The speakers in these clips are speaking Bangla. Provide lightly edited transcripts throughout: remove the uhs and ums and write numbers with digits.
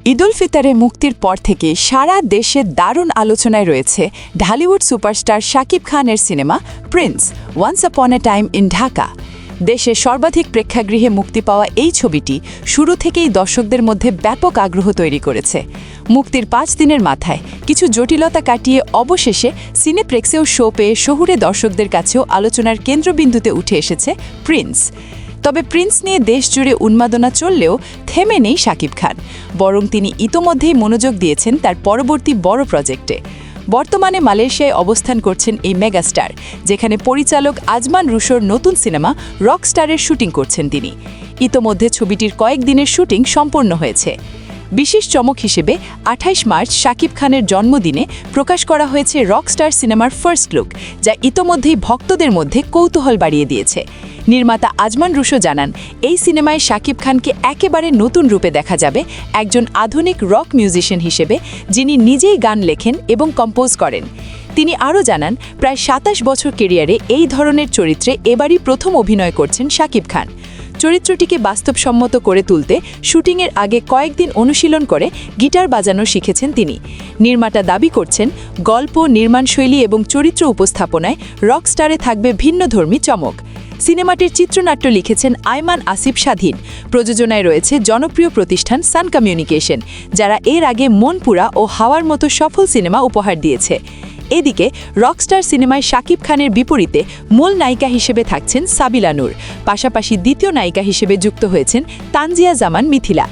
ঈদ উল ফিতরে মুক্তির পর থেকে সারা দেশে দারুণ আলোচনায় রয়েছে ঢালিউড সুপারস্টার শাকিব খানের cinema Prince once upon A time in Dhaka. দেশে সর্বাধিক প্রেক্ষাগৃহে মুক্তি পাওয়া এই ছবিটি শুরু থেকেই দর্শকদের মধ্যে ব্যাপক আগ্রহ তৈরি করেছে। মুক্তির ৫ দিনের মাথায় কিছু জটিলতা কাটিয়ে অবশেষে সিনেপ্লেক্সেও শো পেয়ে শহুরে দর্শকদের কাছেও আলোচনার কেন্দ্রবিন্দুতে উঠে এসেছে প্রিন্স। তবে প্রিন্স নিয়ে দেশ জুড়ে উন্মাদনা চললেও থেমে নেই শাকিব খান, বরং তিনি ইতোমধ্যেই মনোযোগ দিয়েছেন তার পরবর্তী বড় প্রজেক্টে। বর্তমানে মালয়েশিয়ায় অবস্থান করছেন এই মেগাস্টার, যেখানে পরিচালক আজমান রুশোর নতুন সিনেমা রকস্টারের শুটিং করছেন তিনি। ইতোমধ্যে ছবিটির কয়েকদিনের শুটিং সম্পন্ন হয়েছে। বিশেষ চমক হিসেবে ২৮ মার্চ শাকিব খানের জন্মদিনে প্রকাশ করা হয়েছে রকস্টার সিনেমার ফার্স্ট লুক, যা ইতোমধ্যেই ভক্তদের মধ্যে কৌতূহল বাড়িয়ে দিয়েছে। নির্মাতা আজমান রুশো জানান, এই সিনেমায় শাকিব খানকে একেবারে নতুন রূপে দেখা যাবে, একজন আধুনিক রক মিউজিশিয়ান হিসেবে যিনি নিজেই গান লেখেন এবং কম্পোজ করেন। তিনি আরও জানান, প্রায় ২৭ বছর কেরিয়ারে এই ধরনের চরিত্রে এবারই প্রথম অভিনয় করছেন শাকিব খান। চরিত্রটিকে বাস্তবসম্মত করে তুলতে শুটিংয়ের আগে কয়েকদিন অনুশীলন করে গিটার বাজানো শিখেছেন তিনি। নির্মাতা দাবি করছেন, গল্প, নির্মাণশৈলী এবং চরিত্র উপস্থাপনায় রকস্টারে থাকবে ভিন্নধর্মী চমক। সিনেমাটির চিত্রনাট্য লিখেছেন আয়মান আসিফ স্বাধীন। প্রযোজনায় রয়েছে জনপ্রিয় প্রতিষ্ঠান সান কমিউনিকেশন, যারা এর আগে মনপুরা ও হাওয়ার মতো সফল সিনেমা উপহার দিয়েছে। এদিকে রকস্টার সিনেমায় শাকিব খানের বিপরীতে মূল নায়িকা হিসেবে থাকছেন সাবিলা নূর, পাশাপাশি দ্বিতীয় নায়িকা হিসেবে যুক্ত হয়েছেন তানজিয়া জামান মিথিলা।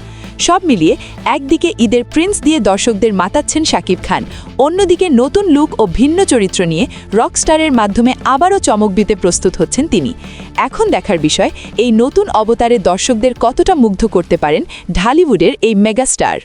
সব মিলিয়ে একদিকে ঈদের প্রিন্স দিয়ে দর্শকদের মাতাচ্ছেন শাকিব খান, অন্যদিকে নতুন লুক ও ভিন্ন চরিত্র নিয়ে রকস্টারের মাধ্যমে আবারও চমক দিতে প্রস্তুত হচ্ছেন তিনি। এখন দেখার বিষয়, এই নতুন অবতারে দর্শকদের কতটা মুগ্ধ করতে পারেন ঢালিউডের এই মেগাস্টার।